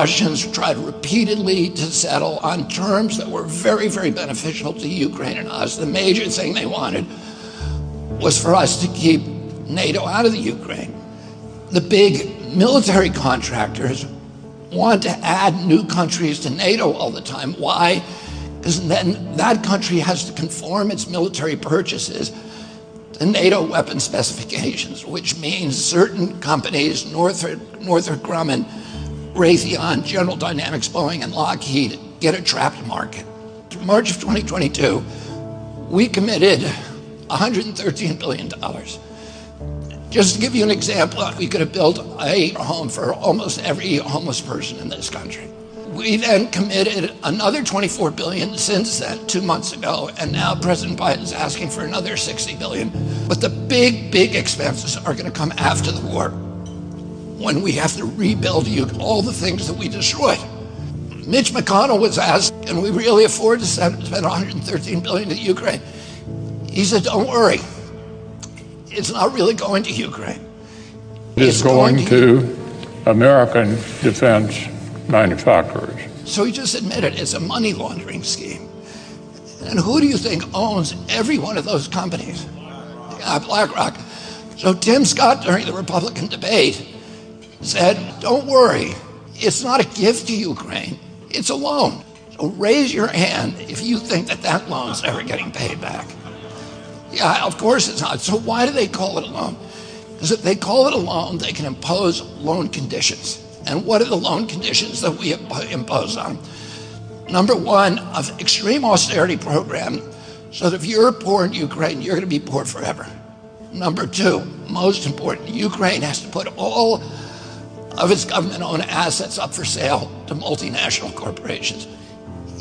Russians tried repeatedly to settle on terms that were very, very beneficial to Ukraine and us. The major thing they wanted was for us to keep NATO out of the Ukraine. The big military contractors want to add new countries to NATO all the time. Why? Because then that country has to conform its military purchases to NATO weapon specifications, which means certain companies, Northrop Grumman, Raytheon, General Dynamics, Boeing, and Lockheed, get a trapped market. In March of 2022, we committed $113 billion. Just to give you an example, we could have built a home for almost every homeless person in this country. We then committed another $24 billion since then, 2 months ago, and now President Biden's asking for another $60 billion. But the big, big expenses are going to come after the war, when we have to rebuild all the things that we destroyed. Mitch McConnell was asked, can we really afford to spend $113 billion to Ukraine? He said, don't worry. It's not really going to Ukraine. It's going to American defense manufacturers. So he just admitted it's a money laundering scheme. And who do you think owns every one of those companies? BlackRock. So Tim Scott, during the Republican debate, said, don't worry, it's not a gift to Ukraine, it's a loan. So raise your hand if you think that that loan's ever getting paid back. Yeah, of course it's not. So why do they call it a loan? Because if they call it a loan, they can impose loan conditions. And what are the loan conditions that we impose on them? Number one, an extreme austerity program, so that if you're poor in Ukraine, you're going to be poor forever. Number two, most important, Ukraine has to put all of its government-owned assets up for sale to multinational corporations,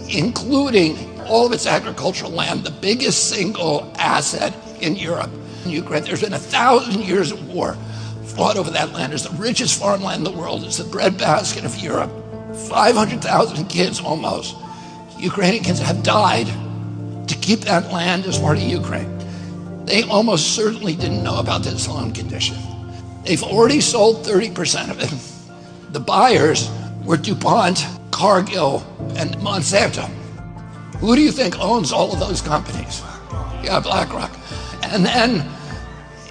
including all of its agricultural land, the biggest single asset in Europe. In Ukraine, there's been 1,000 years of war fought over that land. It's the richest farmland in the world. It's the breadbasket of Europe. 500,000 kids almost, Ukrainian kids, have died to keep that land as part of Ukraine. They almost certainly didn't know about this loan condition. They've already sold 30% of it. The buyers were DuPont, Cargill, and Monsanto. Who do you think owns all of those companies? Yeah, BlackRock. And then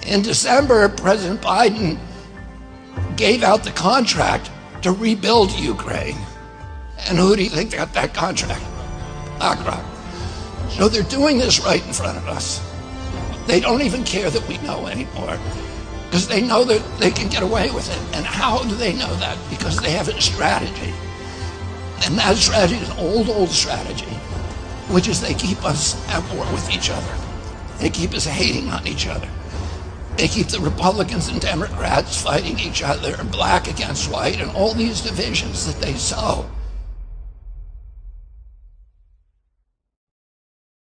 in December, President Biden gave out the contract to rebuild Ukraine. And who do you think got that contract? BlackRock. So they're doing this right in front of us. They don't even care that we know anymore, because they know that they can get away with it. And how do they know that? Because they have a strategy. And that strategy is an old strategy, which is they keep us at war with each other. They keep us hating on each other. They keep the Republicans and Democrats fighting each other, black against white, and all these divisions that they sow.